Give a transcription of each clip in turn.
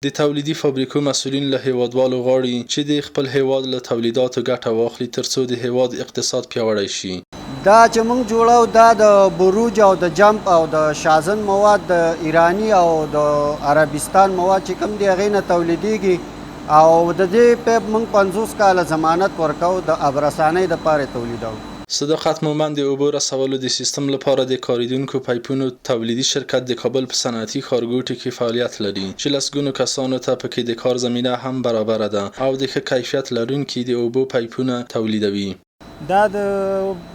د تولیدي فابریکو مسؤلین له هیوادوالو غواړي چې د خپل هیواد له تولیداتو ګټه واخلي ترڅو د هیواد اقتصاد پیاوړی شي. دا چې موږ جوړو دا د بروج او د جمپ او د شازن مواد د ایرانی او د عربستان مواد چې کوم دی هغې نه تولیدیږي او د دې پیپ موږ 50 کاله ضمانت ورکو د ابرسانۍ دپاره تولیدوو. صداقت مومند د اوبو رسولو د سیستم لپاره د کاریدونکو پایپونو تولیدي شرکت د کابل په صنعتي ښارګوټي کې فعالیت لري چې لسګونو کسانو ته پکې د کار زمینه هم برابره ده او د ښه کیفیت لرونکي د اوبو پایپونه تولیدوي. دا د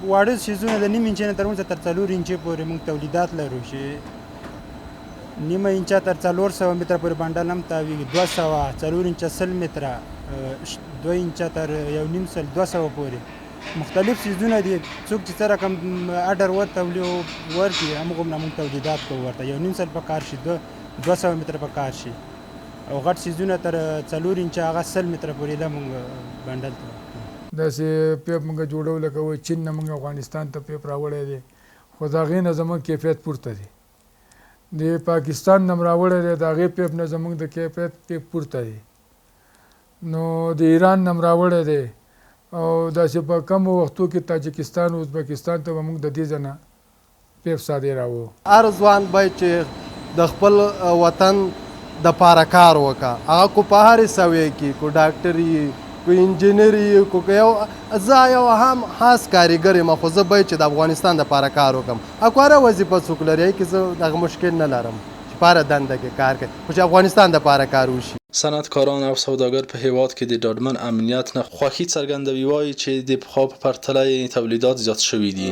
واړه څیزونه د نیم انچه نه تر 4 انچې پورې موږ تولیدات لرو چې نیمه انچه تر 400 متره پورې بنډل هم تاویږي، 200 4 انچه 100 متره 2 انچه تر 1.5 200 پورې مختلف څیزونه دي. څوک چې څه رقم اډر ورکړي همغومره موږ تولیدات کوو ورته 1.5 په کار شي 200 متره په کار شي او غټ څیزونه تر 4 انچه هغه 100 متره پورې له موږ بنډل کوو. داسې پیپ موږ جوړو لکه وایي چین نه موږ افغانستان ته پیپ راوړی دی خو د هغې نه زموږ کیفیت پورته دی. د پاکستان نه م راوړی دی د هغې پیپ نه زموږ د کیفیت پیپ پورته دی. نو د ایران نه م راوړی دی او داسې په کمو وختو کې تاجکستان او ازبکستان ته به موږ د دې ځنه پیپ صادروو. هر ځوان باید چې د خپل وطن دپاره کار وکړه، هغه کو په هرې سویې کې کو ډاکټر یي کو انجینر یي کو زه یو هم خاص کاریګر یم خو زه باید چې د افغانستان دپاره کار وکړم. هغه هره وظیفه څوک لري کې زه دغه مشکل نه لرم چې په هره دنده کې کار کوي خو چې افغانستان دپاره کار وشي. صنعتکاران او سوداګر په هیواد کې د ډاډمن امنیت نه خوښي څرګندوي، وایي چې د پخوا په پرتله تولیدات زیات شوي دي.